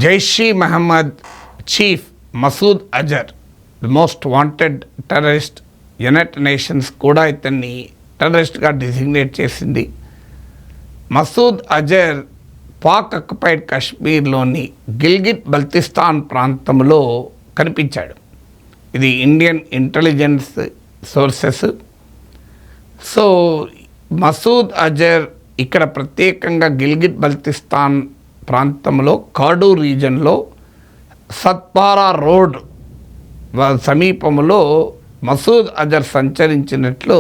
Jaish Mohammed chief Masood Azhar, the most wanted terrorist. United nations కూడా ఇతన్ని టెర్రరిస్ట్గా designate చేసింది. మసూద్ అజర్ పాక్ ఆక్యుపైడ్ కాశ్మీర్లోని గిల్గిట్ బల్తిస్తాన్ ప్రాంతంలో కనిపించాడు. ఇది Indian intelligence sources. So Masood Azhar ఇక్కడ ప్రత్యేకంగా గిల్గిట్ బల్తిస్తాన్ ప్రాంతంలో కార్డు రీజన్లో సత్పారా రోడ్ సమీపంలో మసూద్ అజర్ సంచరించినట్లు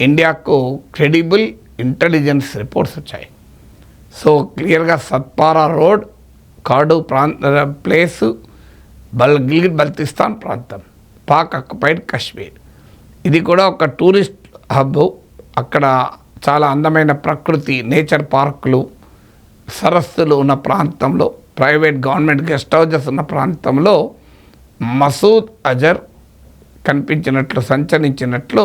ఇండియాకు క్రెడిబుల్ ఇంటెలిజెన్స్ రిపోర్ట్స్ వచ్చాయి. సో క్లియర్గా సత్పారా road, card place, Gilgit Baltistan ప్రాంతం, పాక్ ఆక్యుపైడ్ కాశ్మీర్. ఇది కూడా ఒక టూరిస్ట్ హబ్. అక్కడ చాలా అందమైన ప్రకృతి, నేచర్ పార్కులు, సరస్సులు ఉన్న ప్రాంతంలో, ప్రైవేట్ గవర్నమెంట్ గెస్ట్ హౌజెస్ ఉన్న ప్రాంతంలో మసూద్ అజర్ కనిపించినట్లు, సంచరించినట్లు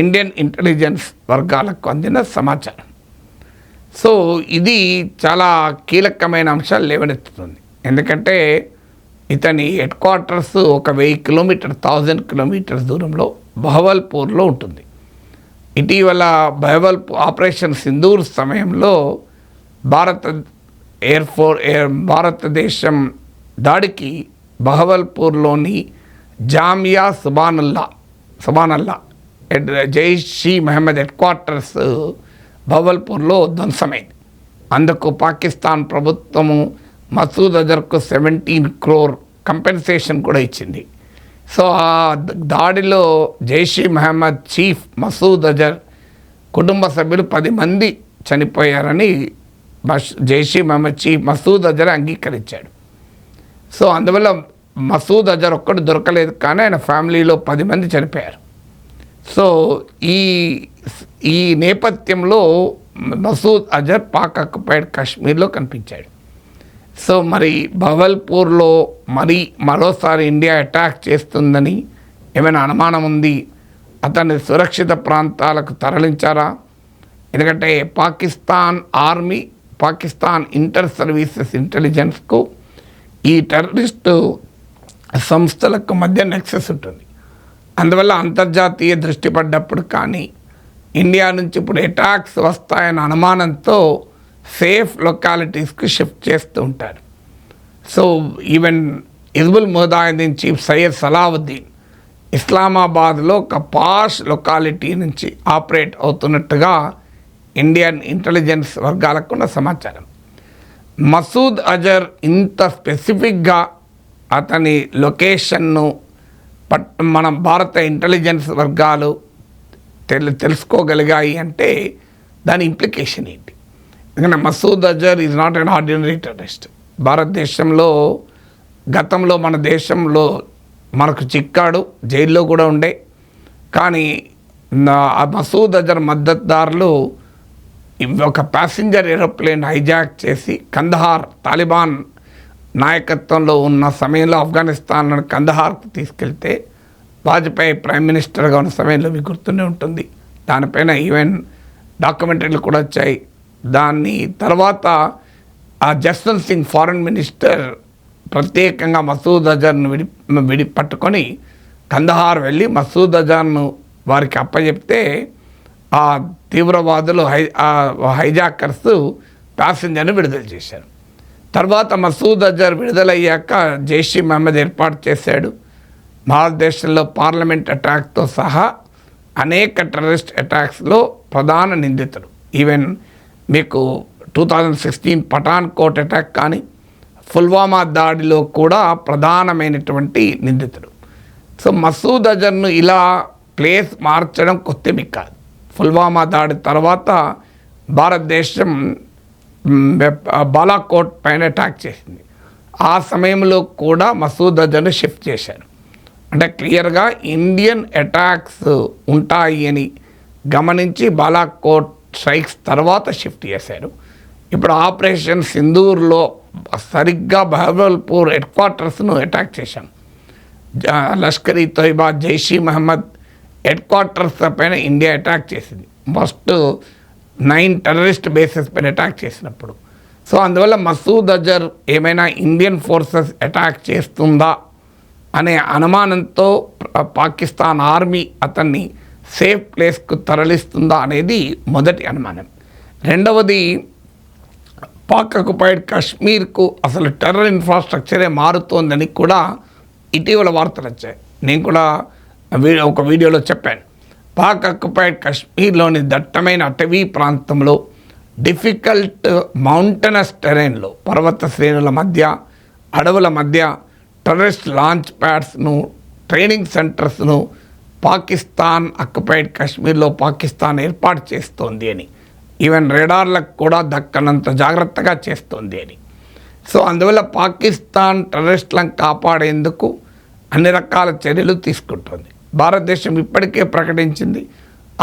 ఇండియన్ ఇంటెలిజెన్స్ వర్గాలకు అందిన సమాచారం. సో ఇది చాలా కీలకమైన అంశాలు లేవనెత్తుతుంది. ఎందుకంటే ఇతని హెడ్ క్వార్టర్స్ ఒక 1000 కిలోమీటర్స్ దూరంలో బహవల్పూర్లో ఉంటుంది. ఇటీవల ఆపరేషన్ సింధూర్ సమయంలో భారతదేశం దాడికి బహవల్పూర్లోని జామియా సుబానల్లా జైషీ మహమ్మద్ హెడ్ క్వార్టర్స్ బహవల్పూర్లో ధ్వంసమైంది. అందుకు పాకిస్తాన్ ప్రభుత్వము మసూద్ అజర్కు 17 crore కంపెన్సేషన్ కూడా ఇచ్చింది. సో ఆ దాడిలో జైషీ మహమ్మద్ చీఫ్ మసూద్ అజర్ కుటుంబ సభ్యులు 10 మంది చనిపోయారని జైషీ మహమ్మద్ చీఫ్ మసూద్ అజర్ అంగీకరించాడు. సో అందువల్ల మసూద్ అజర్ ఒక్కడు దొరకలేదు, కానీ ఆయన ఫ్యామిలీలో 10 మంది చనిపోయారు. సో ఈ నేపథ్యంలో మసూద్ అజర్ పాక్ ఆక్యుపైడ్ కాశ్మీర్లో కనిపించాడు. సో మరి బహవల్పూర్లో మరోసారి ఇండియా అటాక్ చేస్తుందని ఏమైనా అనుమానం ఉంది? అతన్ని సురక్షిత ప్రాంతాలకు తరలించారా? ఎందుకంటే Pakistan army, Pakistan inter services ఇంటెలిజెన్స్కు ఈ టెర్రరిస్టు సంస్థలకు మధ్య నెక్సెస్ ఉంటుంది. అందువల్ల అంతర్జాతీయ దృష్టి పడ్డప్పుడు కానీ ఇండియా నుంచి ఇప్పుడు అటాక్స్ వస్తాయన్న అనుమానంతో సేఫ్ లొకాలిటీస్కి షిఫ్ట్ చేస్తూ ఉంటారు. So even Hizbul Mujahideen chief Syed Salahuddin ఇస్లామాబాద్లో ఒక పాష్ లొకాలిటీ నుంచి ఆపరేట్ అవుతున్నట్టుగా ఇండియన్ ఇంటెలిజెన్స్ వర్గాలకు ఉన్న సమాచారం. మసూద్ అజర్ ఇంత స్పెసిఫిక్గా అతని లొకేషన్ను మన భారత ఇంటెలిజెన్స్ వర్గాలు తెలుసుకోగలిగాయి అంటే దాని ఇంప్లికేషన్ ఏంటి? ఎందుకంటే Masood Azhar is not an ordinary terrorist. భారతదేశంలో గతంలో మన దేశంలో మనకు చిక్కాడు, జైల్లో కూడా ఉండే. కానీ మసూద్ అజర్ మద్దతుదారులు ఒక ప్యాసింజర్ ఏరోప్లేన్ హైజాక్ చేసి కందహార్, తాలిబాన్ నాయకత్వంలో ఉన్న సమయంలో ఆఫ్ఘనిస్తాన్ కందహార్కు తీసుకెళ్తే వాజ్పేయి ప్రైమ్ మినిస్టర్గా ఉన్న సమయంలో మీకు గుర్తునే ఉంటుంది. దానిపైన ఈవెన్ డాక్యుమెంటరీలు కూడా వచ్చాయి. దాని తర్వాత ఆ జస్వంత్ సింగ్ ఫారెన్ మినిస్టర్ ప్రత్యేకంగా మసూద్ అజర్ను పట్టుకొని కందహార్ వెళ్ళి మసూద్ అజర్ను వారికి అప్పచెప్తే ఆ తీవ్రవాదులు హైజాకర్స్ ప్యాసింజర్ను విడుదల చేశారు. తర్వాత మసూద్ అజర్ విడుదలయ్యాక జైషీ మహమ్మద్ ఏర్పాటు చేశాడు. భారతదేశంలో పార్లమెంట్ అటాక్తో సహా అనేక టెర్రరిస్ట్ అటాక్స్లో ప్రధాన నిందితుడు. ఈవెన్ మీకు 2016 పఠాన్కోట్ అటాక్ కానీ, పుల్వామా దాడిలో కూడా ప్రధానమైనటువంటి నిందితుడు. సో మసూద్ అజర్ను ఇలా ప్లేస్ మార్చడం కొత్తమి కాదు. పుల్వామా దాడి తర్వాత భారతదేశం బాలాకోట్ పైన అటాక్ చేసింది. ఆ సమయంలో కూడా మసూద్ అజర్ను షిఫ్ట్ చేశారు. అంటే క్లియర్గా ఇండియన్ అటాక్స్ ఉంటాయి అని గమనించి బాలాకోట్ స్ట్రైక్స్ తర్వాత షిఫ్ట్ చేశారు. ఇప్పుడు ఆపరేషన్ సింధూర్లో సరిగ్గా బహవల్పూర్ హెడ్ క్వార్టర్స్ను అటాక్ చేశాం. లష్కర్ ఈ తోయిబా, జైషీ మహమ్మద్ హెడ్ క్వార్టర్స్ పైన ఇండియా అటాక్ చేసింది. ఫస్ట్ 9 టెర్రరిస్ట్ బేసెస్ పైన అటాక్ చేసినప్పుడు. సో అందువల్ల మసూద్ అజర్ ఏమైనా ఇండియన్ ఫోర్సెస్ అటాక్ చేస్తుందా అనే అనుమానంతో పాకిస్తాన్ ఆర్మీ అతన్ని సేఫ్ ప్లేస్కు తరలిస్తుందా అనేది మొదటి అనుమానం. రెండవది, పాక్ ఆక్యుపైడ్ కాశ్మీర్కు అసలు టెర్రర్ ఇన్ఫ్రాస్ట్రక్చరే మారుతోందని కూడా ఇటీవల వార్తలు వచ్చాయి. నేను కూడా ఒక వీడియోలో చెప్పాను. పాక్ ఆక్యుపైడ్ కాశ్మీర్లోని దట్టమైన అటవీ ప్రాంతంలో డిఫికల్ట్ మౌంటనస్ టెరైన్లో పర్వత శ్రేణుల మధ్య, అడవుల మధ్య టెర్రరిస్ట్ లాంచ్ ప్యాడ్స్ను, ట్రైనింగ్ సెంటర్స్ను పాకిస్తాన్ ఆక్యుపైడ్ కాశ్మీర్లో పాకిస్తాన్ ఏర్పాటు చేస్తోంది అని, ఈవెన్ రేడార్లకు కూడా దక్కనంత జాగ్రత్తగా చేస్తోంది అని. సో అందువల్ల పాకిస్తాన్ టెర్రరిస్టులను కాపాడేందుకు అన్ని రకాల చర్యలు తీసుకుంటుంది. భారతదేశం ఇప్పటికే ప్రకటించింది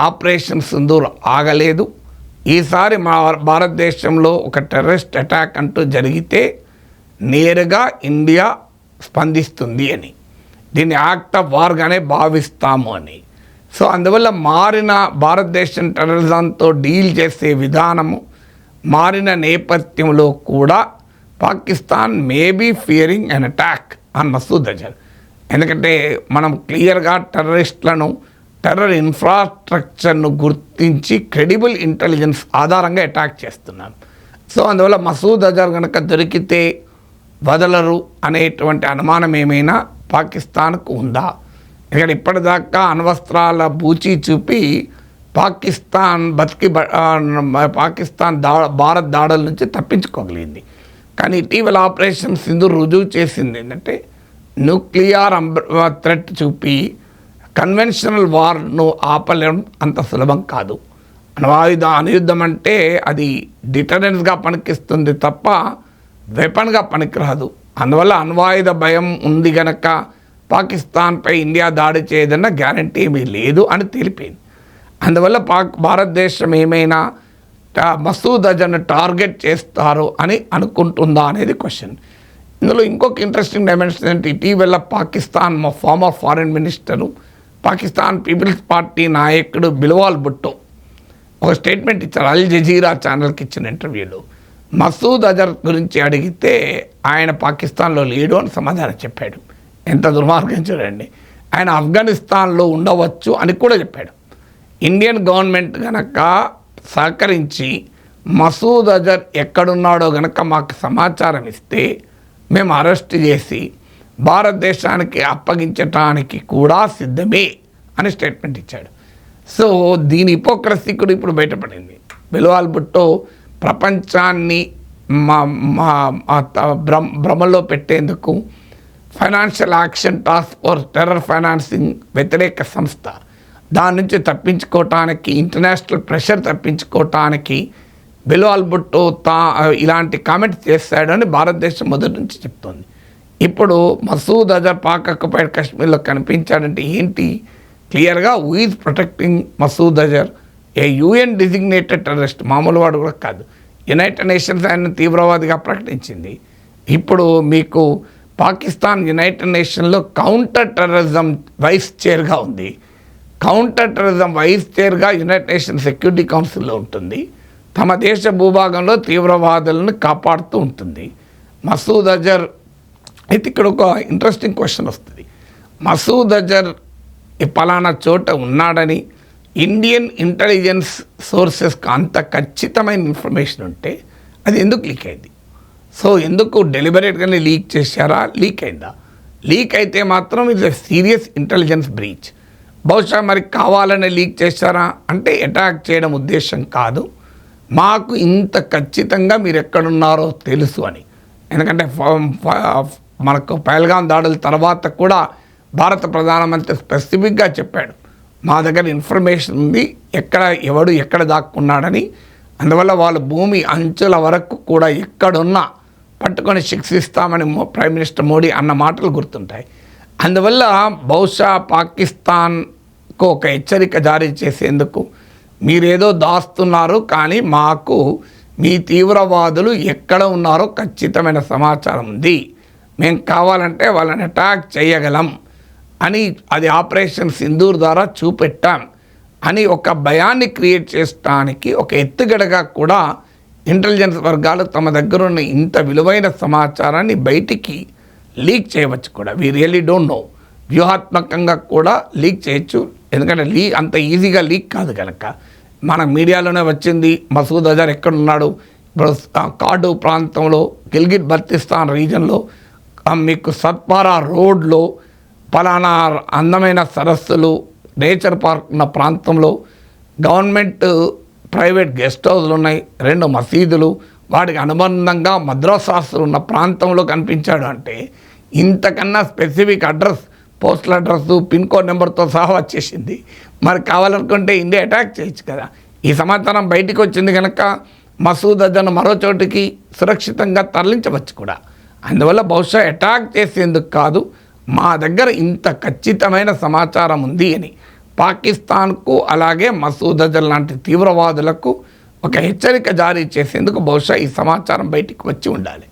ఆపరేషన్ సింధూర్ ఆగలేదు. ఈసారి మా భారతదేశంలో ఒక టెర్రరిస్ట్ అటాక్ అంటూ జరిగితే నేరుగా ఇండియా స్పందిస్తుంది అని, దీన్ని యాక్ట్ ఆఫ్ వార్గానే భావిస్తాము అని. సో అందువల్ల మారిన భారతదేశం టెర్రరిజంతో డీల్ చేసే విధానము మారిన నేపథ్యంలో కూడా Pakistan maybe fearing an attack on Masood Azhar. ఎందుకంటే మనం క్లియర్గా టెర్రరిస్టులను, టెర్రర్ ఇన్ఫ్రాస్ట్రక్చర్ను గుర్తించి క్రెడిబుల్ ఇంటెలిజెన్స్ ఆధారంగా అటాక్ చేస్తున్నాం. సో అందువల్ల మసూద్ అజర్ కనుక దొరికితే వదలరు అనేటువంటి అనుమానం ఏమైనా పాకిస్తాన్కు ఉందా? ఇక్కడ ఇప్పటిదాకా అణ్వస్త్రాల బూచి చూపి పాకిస్తాన్ భారత్ దాడుల నుంచి తప్పించుకోగలిగింది. కానీ ఇటీవల ఆపరేషన్ సింధూర్ రుజువు చేసింది ఏంటంటే న్యూక్లియర్ థ్రెట్ చూపి కన్వెన్షనల్ వార్ను ఆపలేం అంత సులభం కాదు. అనుయుద్ధం అంటే అది డిటరెన్స్గా పనికిస్తుంది తప్ప వెపన్గా పనికిరాదు. అందువల్ల అణ్వాయుధ భయం ఉంది గనక పాకిస్తాన్పై ఇండియా దాడి చేయదన్న గ్యారంటీ ఏమీ లేదు అని తెలిపింది. అందువల్ల భారతదేశం ఏమైనా మసూద్ అజర్ను టార్గెట్ చేస్తారు అని అనుకుంటుందా అనేది క్వశ్చన్. ఇందులో ఇంకొక ఇంట్రెస్టింగ్ డైమెన్షన్ ఏంటి, ఇటీవల Pakistan former foreign minister, Pakistan peoples party నాయకుడు బిల్వాల్ భుట్టో ఒక స్టేట్మెంట్ ఇచ్చారు. అల్ జజీరా ఛానల్కి ఇచ్చిన ఇంటర్వ్యూలో. మసూద్ అజర్ గురించి అడిగితే ఆయన పాకిస్తాన్లో లేడు అని సమాధానం చెప్పాడు. ఎంత దుర్మార్గం చూడండి. ఆయన ఆఫ్ఘనిస్తాన్లో ఉండవచ్చు అని కూడా చెప్పాడు. ఇండియన్ గవర్నమెంట్ కనుక సహకరించి మసూద్ అజర్ ఎక్కడున్నాడో కనుక మాకు సమాచారం ఇస్తే మేము అరెస్ట్ చేసి భారతదేశానికి అప్పగించటానికి కూడా సిద్ధమే అని స్టేట్మెంట్ ఇచ్చాడు. సో దీని హిపోక్రసీ కూడా ఇప్పుడు బయటపడింది. బిల్వాల్ భుట్టో ప్రపంచాన్ని భ్రమలో పెట్టేందుకు financial action task force terror financing వ్యతిరేక సంస్థ, దాని నుంచి తప్పించుకోవటానికి, ఇంటర్నేషనల్ ప్రెషర్ తప్పించుకోవటానికి బిల్వాల్ భుట్టో ఇలాంటి కామెంట్స్ చేశాడని భారతదేశం మొదటి నుంచి చెప్తోంది. ఇప్పుడు మసూద్ అజర్ పాక్ ఆక్యుపైడ్ కాశ్మీర్లో కనిపించాడంటే ఏంటి? క్లియర్గా who is protecting Masood Azhar? A UN designated terrorist, మామూలు వాడు కూడా కాదు. యునైటెడ్ నేషన్స్ ఆయన తీవ్రవాదిగా ప్రకటించింది. ఇప్పుడు మీకు పాకిస్తాన్ యునైటెడ్ నేషన్లో కౌంటర్ టెర్రరిజం వైస్ చైర్గా ఉంది. కౌంటర్ టెర్రరిజం వైస్ చైర్గా యునైటెడ్ నేషన్స్ సెక్యూరిటీ కౌన్సిల్లో ఉంటుంది. తమ దేశ భూభాగంలో తీవ్రవాదులను కాపాడుతూ ఉంటుంది. మసూద్ అజర్ అయితే ఇక్కడ ఒక ఇంట్రెస్టింగ్ క్వశ్చన్ వస్తుంది. మసూద్ అజర్ పలానా చోట ఉన్నాడని ఇండియన్ ఇంటెలిజెన్స్ సోర్సెస్కి అంత ఖచ్చితమైన ఇన్ఫర్మేషన్ ఉంటే అది ఎందుకు లీక్ అయింది? సో ఎందుకు డెలిబరేట్గానే లీక్ చేశారా? లీక్ అయిందా? లీక్ అయితే మాత్రం ఇది సీరియస్ ఇంటెలిజెన్స్ బ్రీచ్. బహుశా మరి కావాలనే లీక్ చేశారా అంటే అటాక్ చేయడం ఉద్దేశం కాదు, మాకు ఇంత ఖచ్చితంగా మీరు ఎక్కడున్నారో తెలుసు అని. ఎందుకంటే మనకు పహల్గాం దాడుల తర్వాత కూడా భారత ప్రధానమంత్రి స్పెసిఫిక్గా చెప్పాడు, మా దగ్గర ఇన్ఫర్మేషన్ ఉంది ఎవడు ఎక్కడ దాక్కున్నాడని. అందువల్ల వాళ్ళ భూమి అంచుల వరకు కూడా ఎక్కడున్నా పట్టుకొని శిక్షిస్తామని ప్రైమ్ మినిస్టర్ మోడీ అన్న మాటలు గుర్తుంటాయి. అందువల్ల బహుశా పాకిస్తాన్కు ఒక హెచ్చరిక జారీ చేసేందుకు మీరేదో దాస్తున్నారు, కానీ మాకు మీ తీవ్రవాదులు ఎక్కడ ఉన్నారో ఖచ్చితమైన సమాచారం ఉంది, మేము కావాలంటే వాళ్ళని అటాక్ చేయగలం అని, అది ఆపరేషన్ సింధూర్ ద్వారా చూపెట్టాం అని ఒక భయాన్ని క్రియేట్ చేయడానికి ఒక ఎత్తుగడగా కూడా ఇంటెలిజెన్స్ వర్గాలు తమ దగ్గర ఉన్న ఇంత విలువైన సమాచారాన్ని బయటికి లీక్ చేయవచ్చు కూడా. We really don't know. వ్యూహాత్మకంగా కూడా లీక్ చేయొచ్చు, ఎందుకంటే అంత ఈజీగా లీక్ కాదు కనుక. మన మీడియాలోనే వచ్చింది మసూద్ అజర్ ఎక్కడున్నాడు, ఇప్పుడు కార్డు ప్రాంతంలో గిల్గిట్ బల్తిస్తాన్ రీజన్లో మీకు సత్పారా రోడ్లో పలానా అందమైన సరస్సులు నేచర్ పార్క్ ఉన్న ప్రాంతంలో గవర్నమెంట్ ప్రైవేట్ గెస్ట్ హౌస్లు ఉన్నాయి, 2 మసీదులు, వాటికి అనుబంధంగా మద్రసాసులు ఉన్న ప్రాంతంలో కనిపించాడు అంటే ఇంతకన్నా specific address, postal address, pin code నెంబర్తో సహా వచ్చేసింది. మరి కావాలనుకుంటే ఇండియా అటాక్ చేయొచ్చు కదా. ఈ సమాచారం బయటికి వచ్చింది కనుక మసూద్ అజర్ను మరో చోటికి సురక్షితంగా తరలించవచ్చు కూడా. అందువల్ల బహుశా అటాక్ చేసేందుకు కాదు, మా దగ్గర ఇంత ఖచ్చితమైన సమాచారం ఉంది అని పాకిస్తాన్కు అలాగే మసూద్ అజర్ లాంటి తీవ్రవాదులకు ఒక హెచ్చరిక జారీ చేసేందుకు బహుశా ఈ సమాచారం బయటికి వచ్చి ఉండాలి.